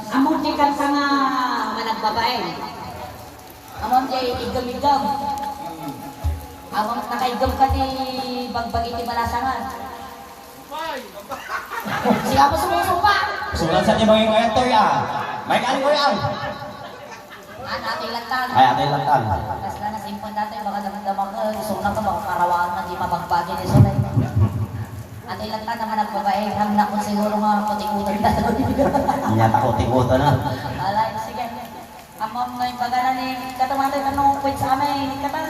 Among di kan sa nga managbabae. Among di igam-igam. Among nakaigam ka di bagbagi ti malasangan. Siya mo sumusupa. Sulat sa tibang yung ito ya. May kali ko yan. Ating lantan. Ay, ating lantan. Tapos na nasimpon natin, baka damang-damang ka. Gusto na ka, baka karawaan na di mabagbagi ni Sulay. Ating lantan naman nagbabae. Hamla ko siguro nga puting-utan na. Inyata ko ting-utan na. Alay, sige. Among na yung bagana ni Katamatoy, anong kwit sa amin? Katal.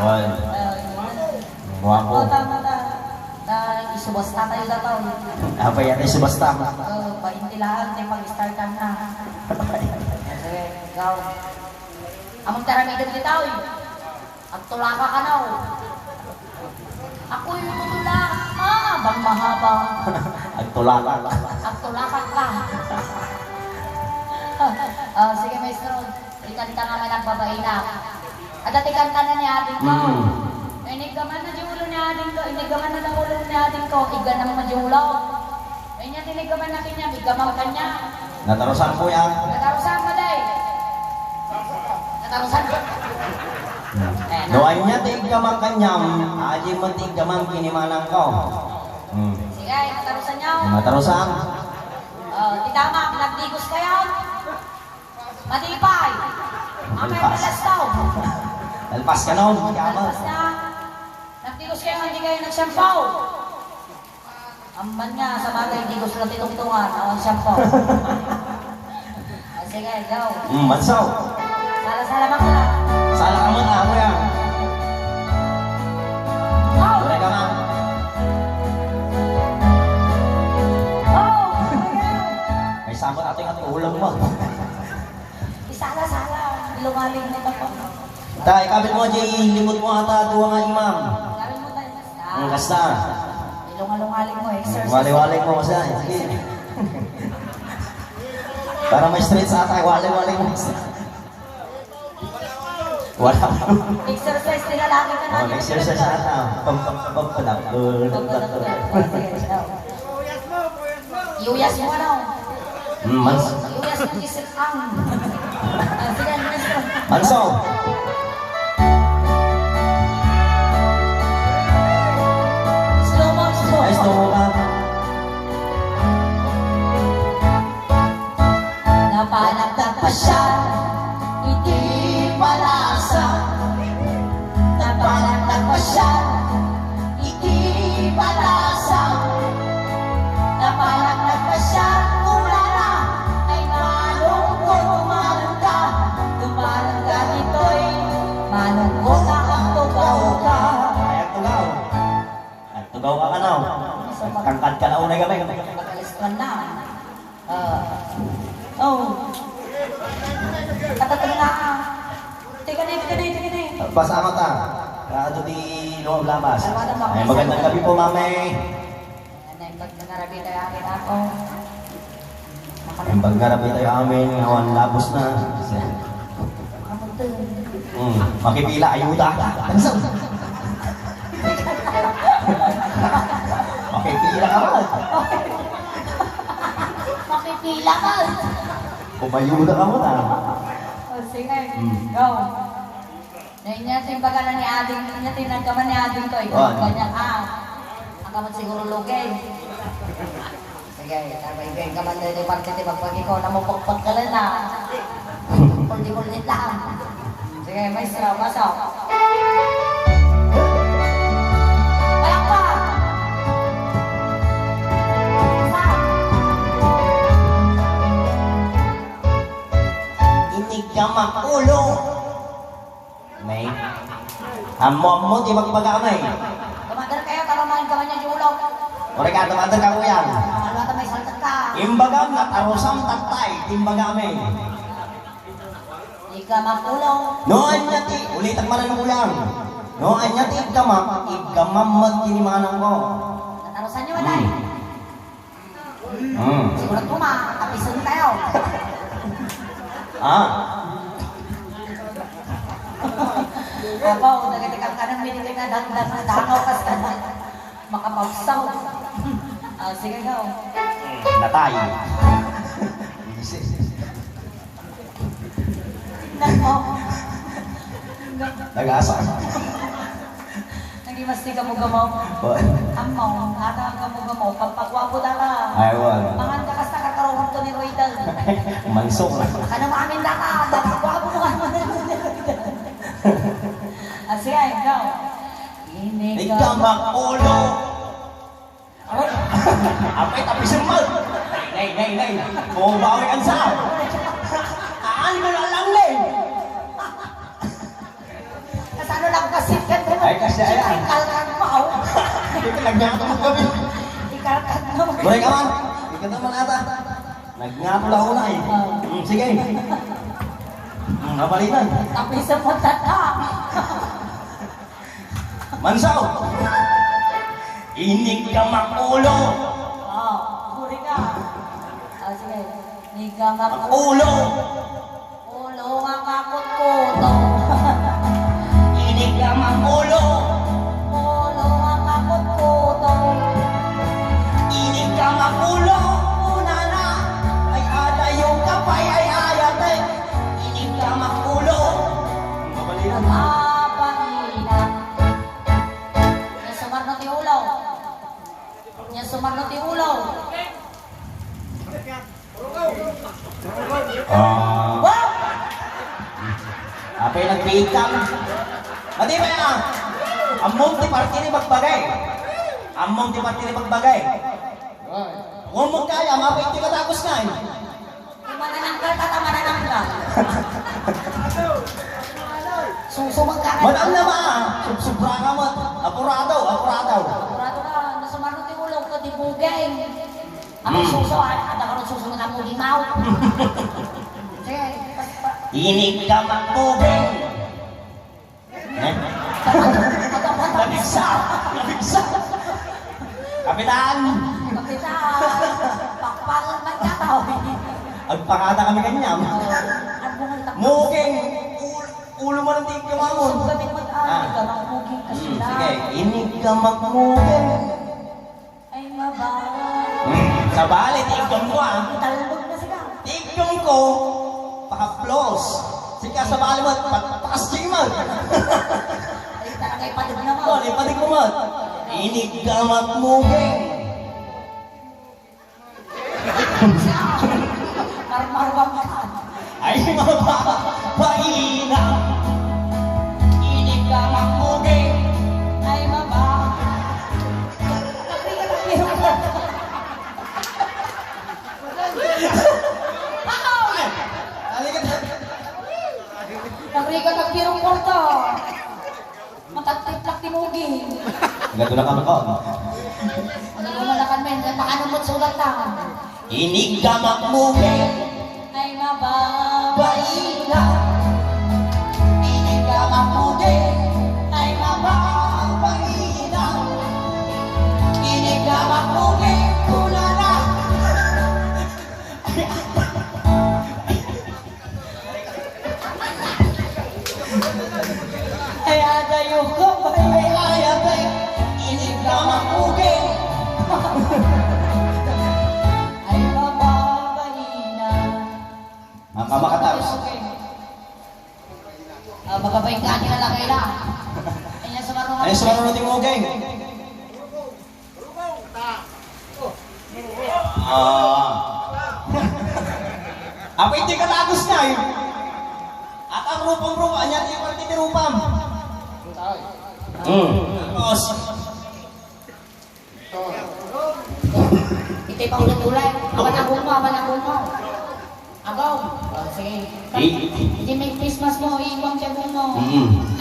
Well, Oo, tama na. Na isubasta tayo na taon. apa yan ay subasta? Paintilahan tayo pag-start ka na. Sige, ikaw. Among taramidin ni tao. Agtulaka ka na. Ako yung tutulak. Bang mahaba. Agtulaka. Agtulakan ka. Sige, maestro. Ikanta nga may nagbabae na. At ikanta na ni ating ko. Inigaman na di ulo ni ating ko. Inigaman na ng ulo ni ating ko. Iga naman madyulaw. Ay niya tinigaman na kanya. Igaman ka niya. Natarusan ko yan. Natarusan mo day. Natarusan ko. Doan niya tiggamang kanyam. Aji mo tiggamang kinimanang ko. Sige, natarusan niyo. Natarusan. Titama, nagdigos kayo. Matipay. Amay malas daw. Alpas ka nun. Alpas na. Nagdigos kayo, hindi kayo nagsampaw. Amban nga, sa bagay, digos lang titungtungan. Awang sampaw. Sige, go. Mansaw. Sala-sala makla. Sala ka man ako yan. Go! Wala ka man. Go! May samot ating at ulam mo. Isala-sala. Lumaling na ako. Tay, kabit mo dyan, limot mo ata duwa nga imam. Gawin mo tayo. Ang kasta. Ilungaling mo, exercise. Wali-wali mo kasi. Sige. Para may straight sa atay, wali-wali mo. Wala. Exercise nila lagi ka natin. Exercise sa atay. Pagpalap. Iuyas mo ano? Mans. Iuyas mo isip ang. Sige, maestro. Manso. Slow mo, slow. Ay, slow mo ka. Napanagdag pa siya, hindi palasa. Napanagdag pa siya, hindi palasa. Napanagdag pa siya, umara, ay malungkot umarang ka. Tumarang ka dito'y malungkot ang tugaw ka. Ay, at tugaw. At tugaw ka ka na. Kangkad ka na unay kami. Magkalispan na. Katatang na. Tika na. Pasama ta. Kaado di luwag labas. Ay, magandang gabi po, mami. Nangarabi tayo akin ako. Ang pagkarabi tayo amin, awan labos na. Makipila, ayuda. Tansaw. Makipila ka ba? Makipila ka. Umayuda ka mo na. Sige, go. Nainyasin ba ka na ni Ading? Nainyatin ka man ni Ading ko. Ikaw kanya ka. Ang kamot siguro lugay. Sige, sabay-ibig ka man din yung parte pagpag ikaw na mapagpag ka lang na. Kulti-kultit lang. Sige, maestro, pasok. Palakpak! Inig ka makulong. May. Amom mo, di magpagamay. Tumagal kayo, taramahin ka man niya yung ulog. Ore ka, tumatag ka kuyan. Ano ata may saltat ka? Imbagam na tarusam tatay, timbagami. Di ka makulong. Noan niya ti, ulitan man ang ulang. Noan niya ti, igamamad kinimanang ko. Natarusan niyo, Aday. Siguro tapisan tayo. Ako, nagatikang ka ng minilig na dangdang na dakaw kas ka na. Makapagsaw. Sige, go. Natay. Tingnan mo. Nag-asa. Nagimasti ka mo gamaw. Amaw, ata ka mo gamaw. Pagpagwapo na ka. Aywan. Mangan ka kas nakakaroon ko ni Roydal. Mansok na. Kana maamin na ka. Nakagwapo mo ka mo ni Roydal. Sige, go. Ikaw makulo. Apay tapisin mo. Nay. Kung bawi ang saan. Aan mo na lang din. Kasano lang kasi ka mo. Ay, kasi ayan. Ikalkan mo ako. Ito, nagnyato mo kami. Ikalkan mo. Boleh ka man? Ikaw naman ata. Nagnyato lang ako na eh. Sige. Napalitan. Tapi sa patata. Mansaw. Inig ka makulo. Huli ka. Sige. Hindi ka makulo. Makulo. Ulo nga kakot-kuto. Inig ka makulo. Ulo nga kakot-kuto. Inig ka makulo. Una na. Ay ada yung kapay ay ayate. Inig ka makulo. Mabalitan. Napahina. Yan sumarno ti ulaw. Yan sumarno ti ulaw. Wow! Apay nagpiikam. Mati ba yan? Among ti party ni magbagay. Among ti party ni magbagay. Kung mo kaya, mapay ti katapos na eh. Manananggal ka, manananggal. Susumang ka na. Madam na ba? Subra ka mo. Apurado. Kurado ka, nasumarno ti ulaw ka, di bugay. Ang suso, ada ka rin susunod ang limaw. Sige, Inig ka magtubig. Nabigsa. Kapitan. Kapitan, pakpalan man ka tao. Agpakata kami kanyam. Muging. Ulo mo ng tigil mamon. Gamit mo tayo, ka ng muging kasi na. Sige, inig ka magmuging. Ay mabawa. Sa bali, tigong ko Talbog na siya. Tigong ko, pakaplos. Sige, sa bali mo, pakasking mo. Ay talaga ipadig na mo. Ipadig mo mo. Inig ka magmuging. Marmarbang ka. Ay, mababahina. Inig ka magmuging. Ay mabawa. Nagriga nagbirong porto. Matagtiplak tinugi. Gato na kami ko. Ano naman na kami, napakanamot sulat ka. Inig ka magmuging. Ay mabawa. Bahina. Inig ka magmuging. Ay mababahina. Inig ka magmuging. Una na. Ay adayo ko ba? Ay ayate. Inig ka magmuging. Ay mababahina. Makatapos. Magabayin ka nila lang kaila. Ay sa marunong. Ay, sa marunong natin muging. Apa hindi ka tagos na eh? At ang rupang-rupa niya, di pa rin rupam. Tapos, Ito'y paulit-ulit. Aman mo. Agaw. Sige. Hindi may Christmas mo, iiwang siya mo.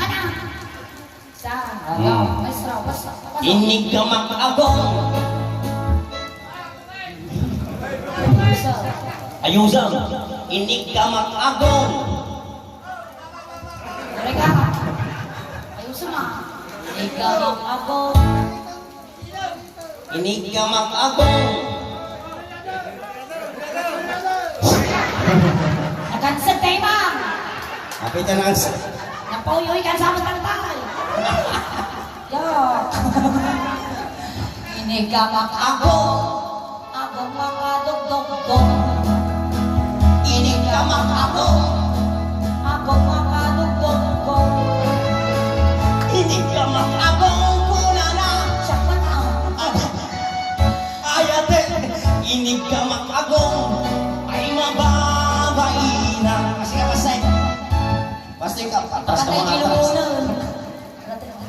Ana! Sa, agaw. Maestro, basta. inig ka mag-agong. Ayusan, inig ka mag-agong. Mereka. Ayun sama. Ikaw ako. Inig ka mag-agong. Akan sa tema. Kapit na lang sa... Napauyoy ka sa matantay. Yo. Inigamak ako. Patras ka mga atras. Tilungunan.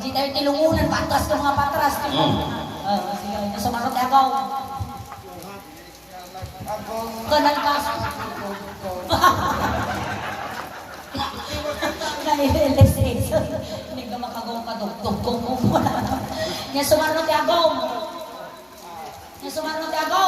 Di tayo tilungunan, patras ka mga patras. Sige, sumarot ako. Kanal ka. Naiilis. Hindi ka makagong kadugtog mo muna. Niya sumarot ako. Niya sumarot ako.